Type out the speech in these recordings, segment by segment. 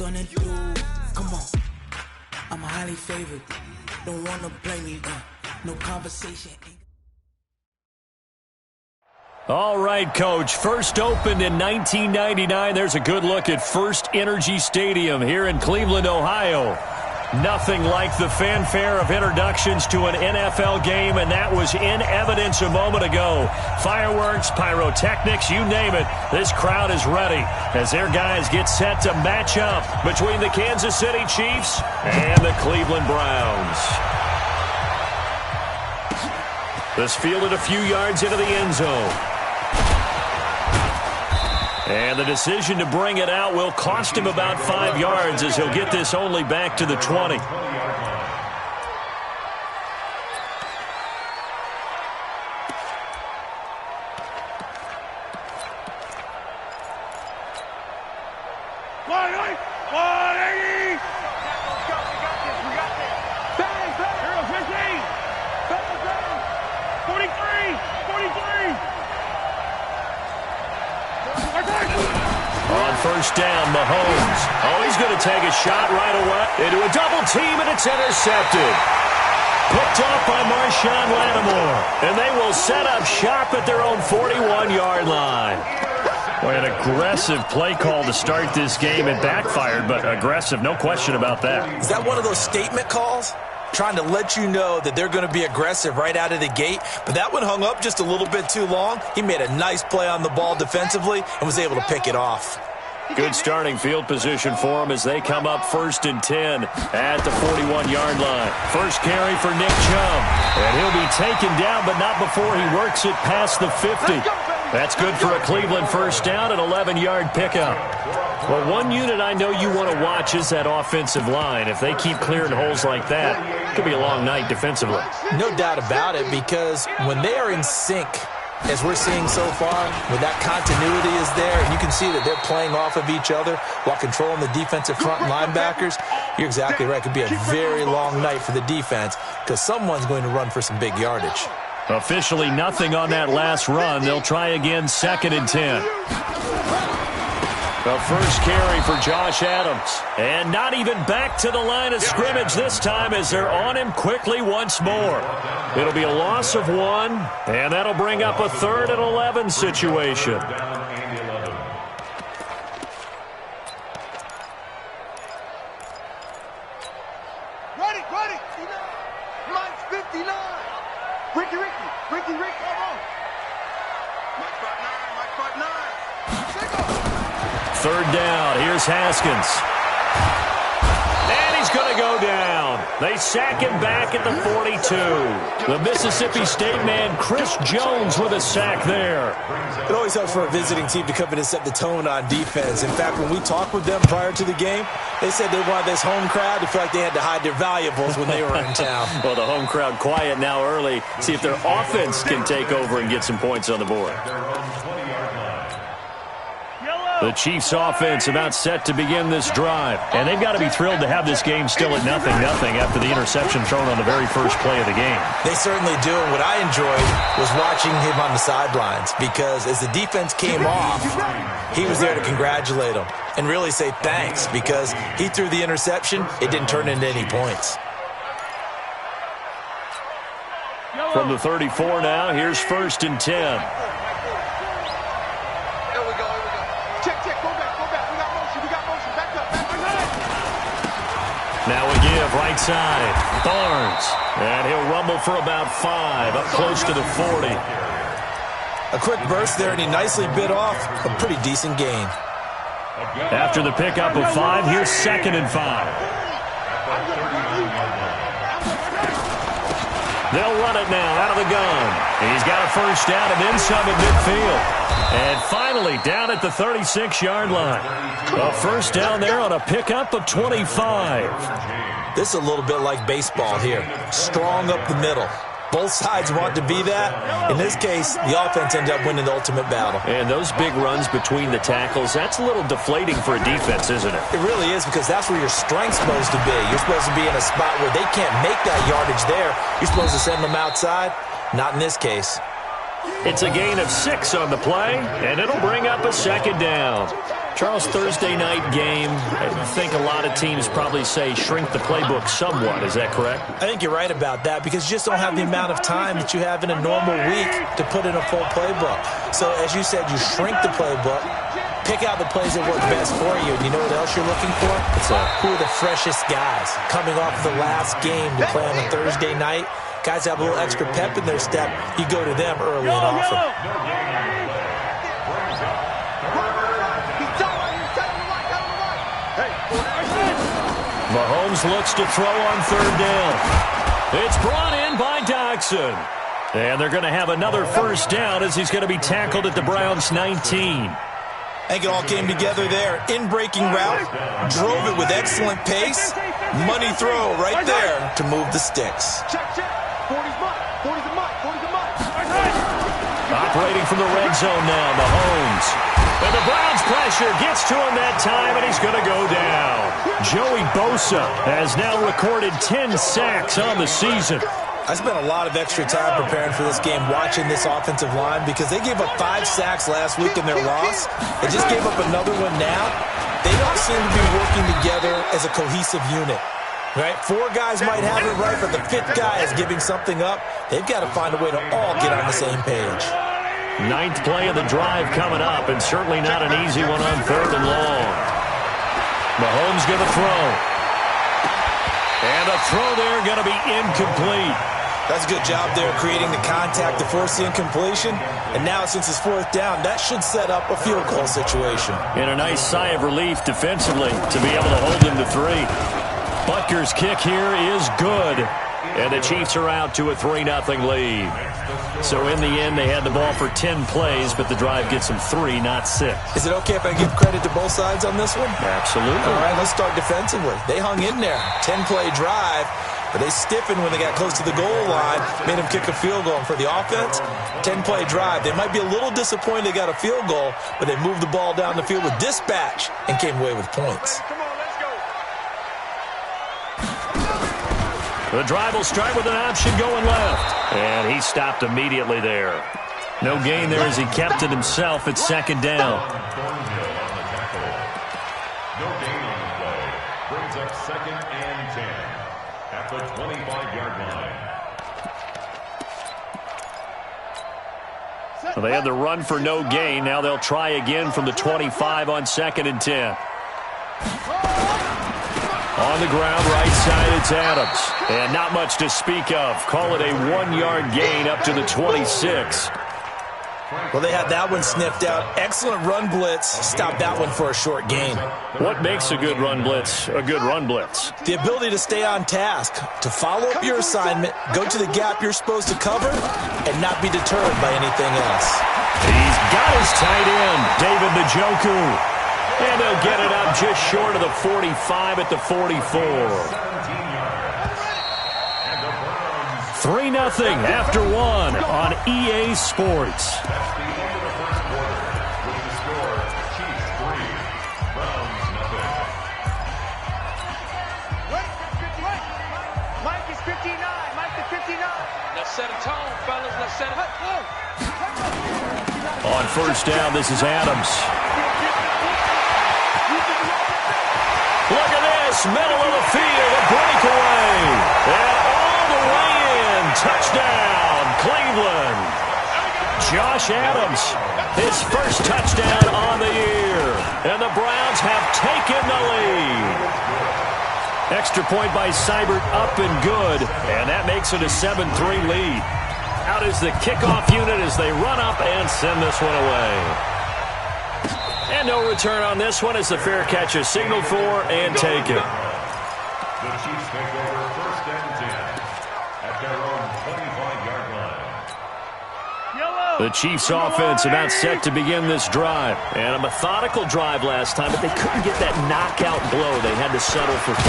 gonna do? Come on. I'm highly favored. Don't wanna play me. No conversation. All right, Coach. First opened in 1999. There's a good look at First Energy Stadium here in Cleveland, Ohio. Nothing like the fanfare of introductions to an NFL game, and that was in evidence a moment ago. Fireworks, pyrotechnics, you name it. This crowd is ready as their guys get set to match up between the Kansas City Chiefs and the Cleveland Browns. This fielded a few yards into the end zone. And the decision to bring it out will cost him about 5 yards as he'll get this only back to the 20. First down, Mahomes. Oh, he's going to take a shot right away into a double team, and it's intercepted. Picked off by Marshawn Lattimore. And they will set up shop at their own 41-yard line. Boy, an aggressive play call to start this game. It backfired, but aggressive, no question about that. Is that one of those statement calls? Trying to let you know that they're going to be aggressive right out of the gate. But that one hung up just a little bit too long. He made a nice play on the ball defensively and was able to pick it off. Good starting field position for them as they come up 1st and 10 at the 41-yard line. First carry for Nick Chubb. And he'll be taken down, but not before he works it past the 50. That's good for a Cleveland first down, an 11-yard pickup. Well, one unit I know you want to watch is that offensive line. If they keep clearing holes like that, it could be a long night defensively. No doubt about it, because when they are in sync, as we're seeing so far, when that continuity is there, and you can see that they're playing off of each other while controlling the defensive front linebackers, you're exactly right. It could be a very long night for the defense because someone's going to run for some big yardage. Officially nothing on that last run. They'll try again 2nd and 10. The first carry for Josh Adams. And not even back to the line of scrimmage this time as they're on him quickly once more. It'll be a loss of 1, and that'll bring up a 3rd and 11 situation. Ready. Mike's 59. Ricky, come on. Mike's got 9. 3rd down. Here's Haskins. And he's going to go down. They sack him back at the 42. The Mississippi State man, Chris Jones, with a sack there. It always helps for a visiting team to come in and set the tone on defense. In fact, when we talked with them prior to the game, they said they wanted this home crowd to feel like they had to hide their valuables when they were in town. Well, the home crowd quiet now early. See if their offense can take over and get some points on the board. The Chiefs offense about set to begin this drive. And they've got to be thrilled to have this game still at 0-0 after the interception thrown on the very first play of the game. They certainly do. And what I enjoyed was watching him on the sidelines because as the defense came off, he was there to congratulate them and really say thanks because he threw the interception. It didn't turn into any points. From the 34 now, here's 1st and 10. Now we give right side. Barnes. And he'll rumble for about 5, up close to the 40. A quick burst there, and he nicely bit off a pretty decent gain. After the pickup of 5, here's 2nd and 5. They'll run it now out of the gun. He's got a first down and then some at midfield. And finally down at the 36-yard line. A first down there on a pickup of 25. This is a little bit like baseball here. Strong up the middle. Both sides want to be that. In this case, the offense ended up winning the ultimate battle. And those big runs between the tackles, that's a little deflating for a defense, isn't it? It really is because that's where your strength's supposed to be. You're supposed to be in a spot where they can't make that yardage there. You're supposed to send them outside. Not in this case. It's a gain of 6 on the play, and it'll bring up a 2nd down. Charles, Thursday night game, I think a lot of teams probably say shrink the playbook somewhat. Is that correct? I think you're right about that because you just don't have the amount of time that you have in a normal week to put in a full playbook. So, as you said, you shrink the playbook, pick out the plays that work best for you. And you know what else you're looking for? Who are the freshest guys coming off the last game to play on a Thursday night? Guys have a little extra pep in their step. You go to them early and often. Mahomes looks to throw on third down. It's brought in by Dodson. And they're going to have another first down as he's going to be tackled at the Browns' 19. I think it all came together there. In-breaking route, drove it with excellent pace. Money throw right there to move the sticks. Check. 40's mine. 40's a mine. 40's a mine. Operating from the red zone now, Mahomes. And the Browns pressure gets to him that time, and he's going to go down. Joey Bosa has now recorded 10 sacks on the season. I spent a lot of extra time preparing for this game, watching this offensive line, because they gave up 5 sacks last week in their loss. They just gave up another one now. They don't seem to be working together as a cohesive unit. Right? 4 guys might have it right, but the 5th guy is giving something up. They've got to find a way to all get on the same page. 9th play of the drive coming up, and certainly not an easy one on third and long. Mahomes going to throw. And a throw there going to be incomplete. That's a good job there, creating the contact to force the incompletion. And now, since it's 4th down, that should set up a field goal situation. And a nice sigh of relief defensively to be able to hold him to 3. Butker's kick here is good. And the Chiefs are out to a 3-0 lead. So in the end, they had the ball for 10 plays, but the drive gets them 3, not 6. Is it okay if I give credit to both sides on this one? Absolutely. All right, let's start defensively. They hung in there. 10-play drive, but they stiffened when they got close to the goal line, made them kick a field goal. And for the offense, 10-play drive. They might be a little disappointed they got a field goal, but they moved the ball down the field with dispatch and came away with points. The drive will start with an option going left. And he stopped immediately there. No gain there as he kept it himself at 2nd down. No gain on the play. Brings up 2nd and 10 at the 25-yard line. Well, they had the run for no gain. Now they'll try again from the 25 on 2nd and 10. On the ground, right side, it's Adams. And not much to speak of. Call it a 1-yard gain up to the 26. Well, they had that one sniffed out. Excellent run blitz. Stopped that one for a short gain. What makes a good run blitz a good run blitz? The ability to stay on task, to follow up your assignment, go to the gap you're supposed to cover, and not be deterred by anything else. He's got his tight end, David Njoku. And they'll get it up just short of the 45 at the 44. 3-0 after 1 on EA Sports. Mike is 59. Mike is 59. Let's set a tone, fellas. Let's set it. On first down, this is Adams. Look at this, middle of the field, a breakaway. And all the way in, touchdown, Cleveland. Josh Adams, his first touchdown on the year. And the Browns have taken the lead. Extra point by Seibert, up and good. And that makes it a 7-3 lead. Out is the kickoff unit as they run up and send this one away. And no return on this one as the fair catch is signaled for and taken. The Chiefs take over 1st and 10 at their own 25-yard line. The Chiefs offense about set to begin this drive. And a methodical drive last time, but they couldn't get that knockout blow. They had to settle for 3.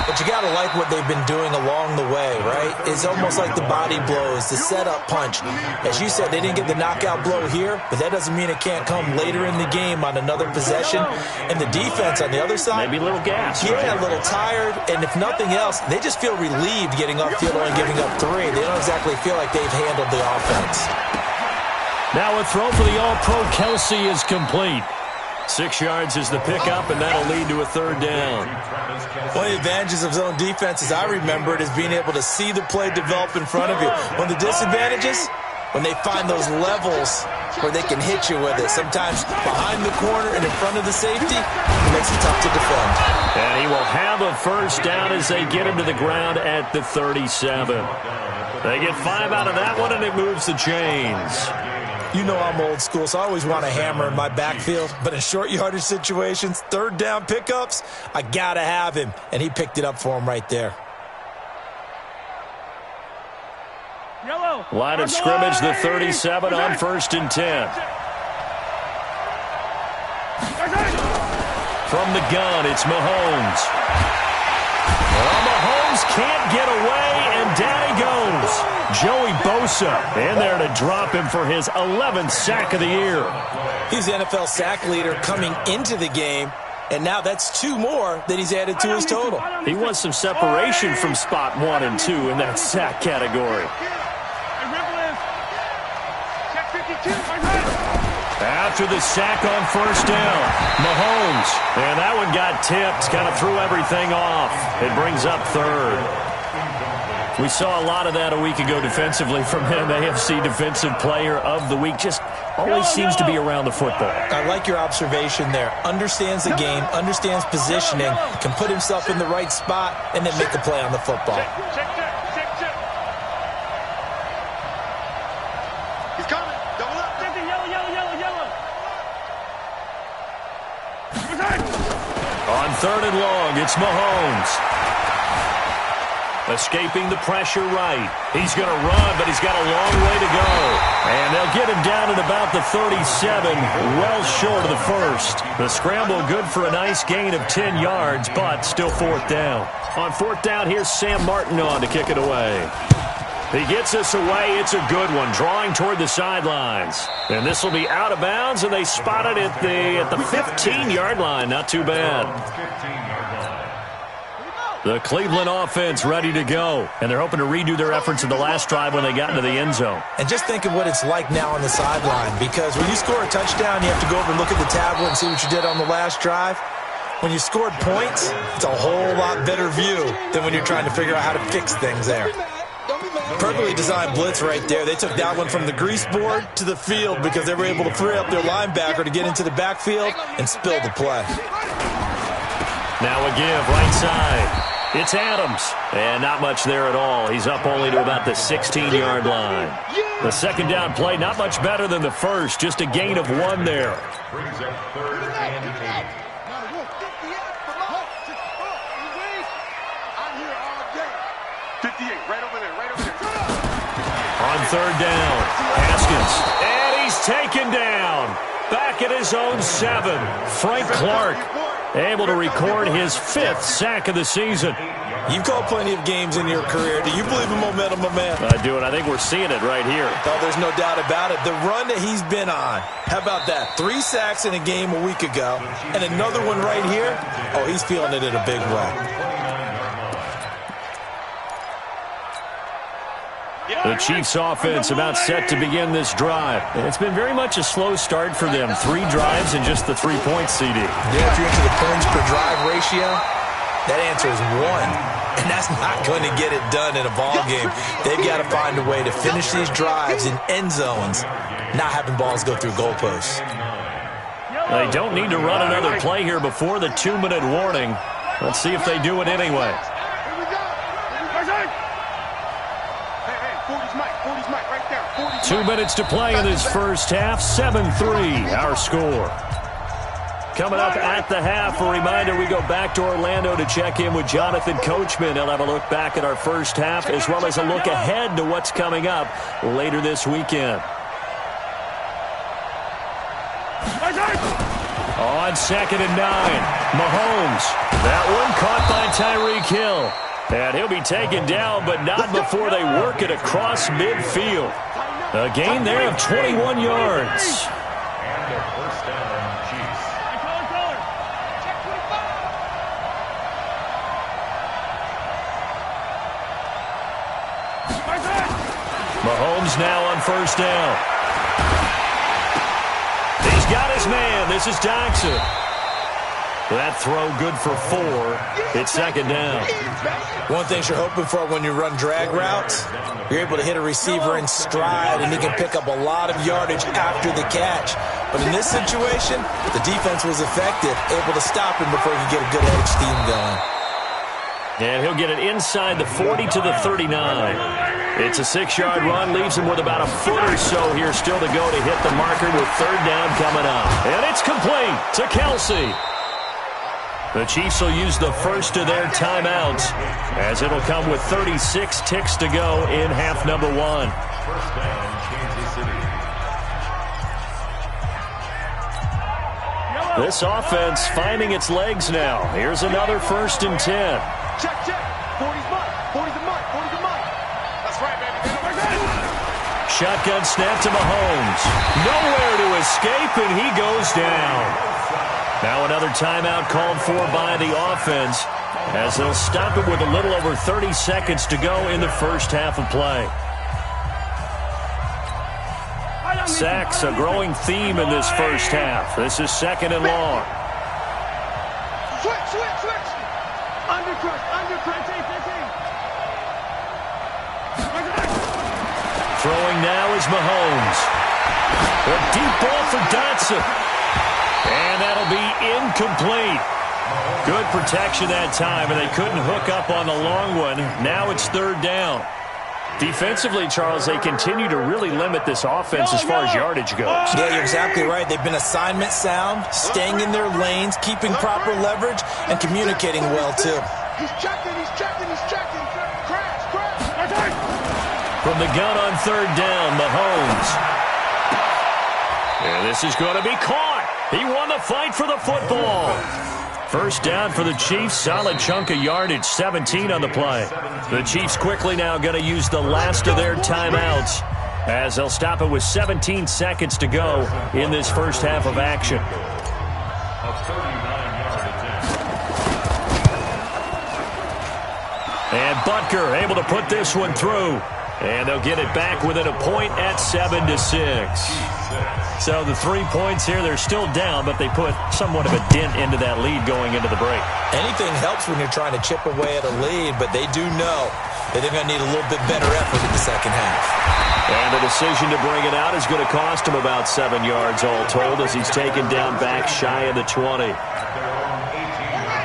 But you got to like what they've been doing along the way, right? It's almost like the body blows, the setup punch. As you said, they didn't get the knockout blow here, but that doesn't mean it can't come later in the game on another possession. And the defense on the other side, maybe a little gas. Yeah, right? a little tired. And if nothing else, they just feel relieved getting upfield and giving up 3. They don't exactly feel like they've handled the offense. Now a throw for the All-Pro Kelsey is complete. 6 yards is the pickup, and that'll lead to a third down. One of the advantages of zone defense, as I remember it, is being able to see the play develop in front of you. One of the disadvantages, when they find those levels where they can hit you with it. Sometimes behind the corner and in front of the safety, it makes it tough to defend. And he will have a first down as they get him to the ground at the 37. They get 5 out of that one, and it moves the chains. You know I'm old school, so I always want a hammer in my backfield. But in short yardage situations, third down pickups, I got to have him. And he picked it up for him right there. Yellow. Line of scrimmage, the 37 on 1st and 10. From the gun, it's Mahomes. Well, Mahomes can't get away, and down he goes. Joey Bosa in there to drop him for his 11th sack of the year. He's the NFL sack leader coming into the game, and now that's 2 more that he's added to his total. He wants some separation from spot 1 and 2 in that sack category. After the sack on 1st down, Mahomes. And that one got tipped, kind of threw everything off. It brings up 3rd. We saw a lot of that a week ago defensively from him. AFC Defensive Player of the Week. Just always seems to be around the football. I like your observation there. Understands the game, understands positioning, can put himself in the right spot, and then make a play on the football. Check. He's coming. Double up. Yellow. On 3rd and long, it's Mahomes. Escaping the pressure right. He's going to run, but he's got a long way to go. And they'll get him down at about the 37, well short of the 1st. The scramble good for a nice gain of 10 yards, but still 4th down. On 4th down, here's Sam Martin on to kick it away. He gets us away. It's a good one, drawing toward the sidelines. And this will be out of bounds, and they spot it at the 15-yard line. Not too bad. The Cleveland offense ready to go, and they're hoping to redo their efforts in the last drive when they got into the end zone. And just think of what it's like now on the sideline, because when you score a touchdown, you have to go over and look at the tablet and see what you did on the last drive. When you scored points, it's a whole lot better view than when you're trying to figure out how to fix things there. Perfectly designed blitz right there. They took that one from the grease board to the field because they were able to free up their linebacker to get into the backfield and spill the play. Now a give, right side. It's Adams, and not much there at all. He's up only to about the 16-yard line. The 2nd down play, not much better than the 1st, just a gain of 1 there. Brings up 3rd and 8. On 3rd down, Haskins, and he's taken down. Back at his own 7, Frank Clark. Able to record his 5th sack of the season. You've called plenty of games in your career. Do you believe in momentum, my man? I do, and I think we're seeing it right here. Oh, there's no doubt about it. The run that he's been on. How about that? 3 sacks in a game a week ago, and another one right here. Oh, he's feeling it in a big way. The Chiefs' offense about set to begin this drive. It's been very much a slow start for them. 3 drives and just the 3 points, CD. Yeah, if you're into the points per drive ratio, that answer is 1. And that's not going to get it done in a ball game. They've got to find a way to finish these drives in end zones, not having balls go through goalposts. They don't need to run another play here before the 2-minute warning. Let's see if they do it anyway. 2 minutes to play in this first half. 7-3, our score. Coming up at the half, a reminder, we go back to Orlando to check in with Jonathan Coachman. He'll have a look back at our first half as well as a look ahead to what's coming up later this weekend. On 2nd and 9, Mahomes. That one caught by Tyreek Hill. And he'll be taken down, but not before they work it across midfield. A gain there of 21 yards. And a first down, Chiefs. Mahomes now on 1st down. He's got his man. This This is Jackson. That throw good for 4. It's second down. One thing you're hoping for when you run drag routes, you're able to hit a receiver in stride, and he can pick up a lot of yardage after the catch. But in this situation, the defense was effective, able to stop him before he could get a good edge steam going. And he'll get it inside the 40 to the 39. It's a 6-yard run, leaves him with about a foot or so here still to go to hit the marker with third down coming up. And it's complete to Kelsey. The Chiefs will use the first of their timeouts as it'll come with 36 ticks to go in half number 1. First down, Kansas City. This offense finding its legs now. Here's another 1st and 10. Check, check. 40's mark. 40's the mark. 40's the mark. That's right, baby. Shotgun snap to Mahomes. Nowhere to escape, and he goes down. Now another timeout called for by the offense as they'll stop it with a little over 30 seconds to go in the first half of play. Sacks, a growing theme in this first half. This is 2nd and long. Switch. Undercut. Throwing now is Mahomes. A deep ball for Dotson. And that'll be incomplete. Good protection that time, and they couldn't hook up on the long one. Now it's 3rd down. Defensively, Charles, they continue to really limit this offense as far as yardage goes. Yeah, you're exactly right. They've been assignment sound, staying in their lanes, keeping proper leverage, and communicating well, too. He's checking. Crash. From the gun on 3rd down, Mahomes. And this is going to be caught. He won the fight for the football. First down for the Chiefs. Solid chunk of yardage, 17 on the play. The Chiefs quickly now going to use the last of their timeouts as they'll stop it with 17 seconds to go in this first half of action. A 39-yard attempt. And Butker able to put this one through. And they'll get it back within a point at 7-6. So the 3 points here, they're still down, but they put somewhat of a dent into that lead going into the break. Anything helps when you're trying to chip away at a lead, but they do know that they're going to need a little bit better effort in the second half. And the decision to bring it out is going to cost him about 7 yards all told as he's taken down back shy of the 20.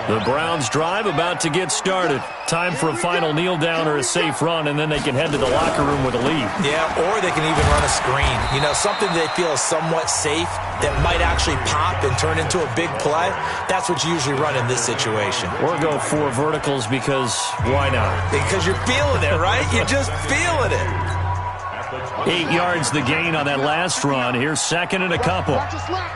The Browns drive about to get started. Time for a final kneel down or a safe run, and then they can head to the locker room with a lead. Yeah, or they can even run a screen. You know, something they feel is somewhat safe that might actually pop and turn into a big play. That's what you usually run in this situation. Or go 4 verticals because why not? Because you're feeling it, right? You're just feeling it. 8 yards the gain on that last run. Here's 2nd and a couple. Watch a slack.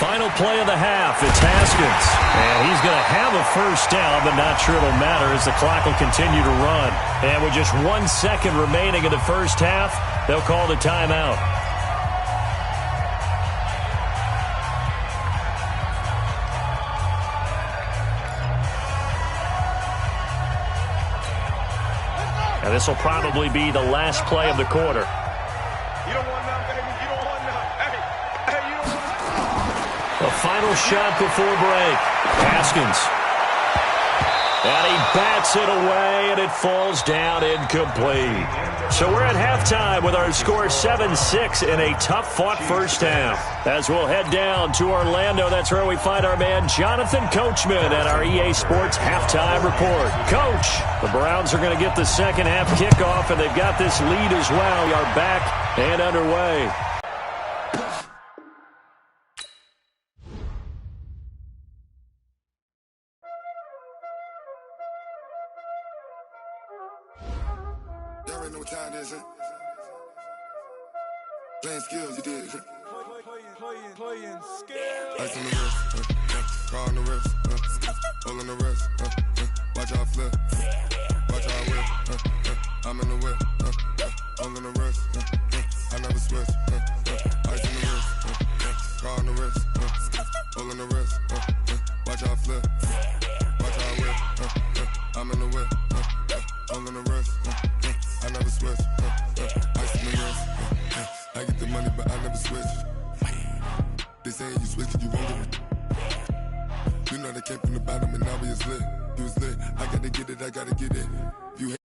Final play of the half, it's Haskins. And he's going to have a first down, but not sure it'll matter as the clock will continue to run. And with just 1 second remaining in the first half, they'll call the timeout. And this will probably be the last play of the quarter. You don't want none, baby. You don't want none. Hey, you don't want none. The final shot before break. Haskins. And he bats it away, and it falls down incomplete. So we're at halftime with our score 7-6 in a tough-fought first half. As we'll head down to Orlando, that's where we find our man Jonathan Coachman at our EA Sports Halftime Report. Coach, the Browns are going to get the second half kickoff, and they've got this lead as well. We are back and underway. Y'all already know what time it is, huh? Playing skills, you did. Playing skills. Ice on the wrist, car on the wrist, hole in the wrist, watch out flip, watch out whip, I'm in the whip, hole in the wrist, I never switch, ice on the wrist, car on the wrist, hole in the wrist, watch out flip, watch out whip, I'm in the whip, hole in the wrist, I never switch, never switch. They saying you switch, you won't get it. You know they came from the bottom and now we is lit. You was lit, I gotta get it, I gotta get it. If you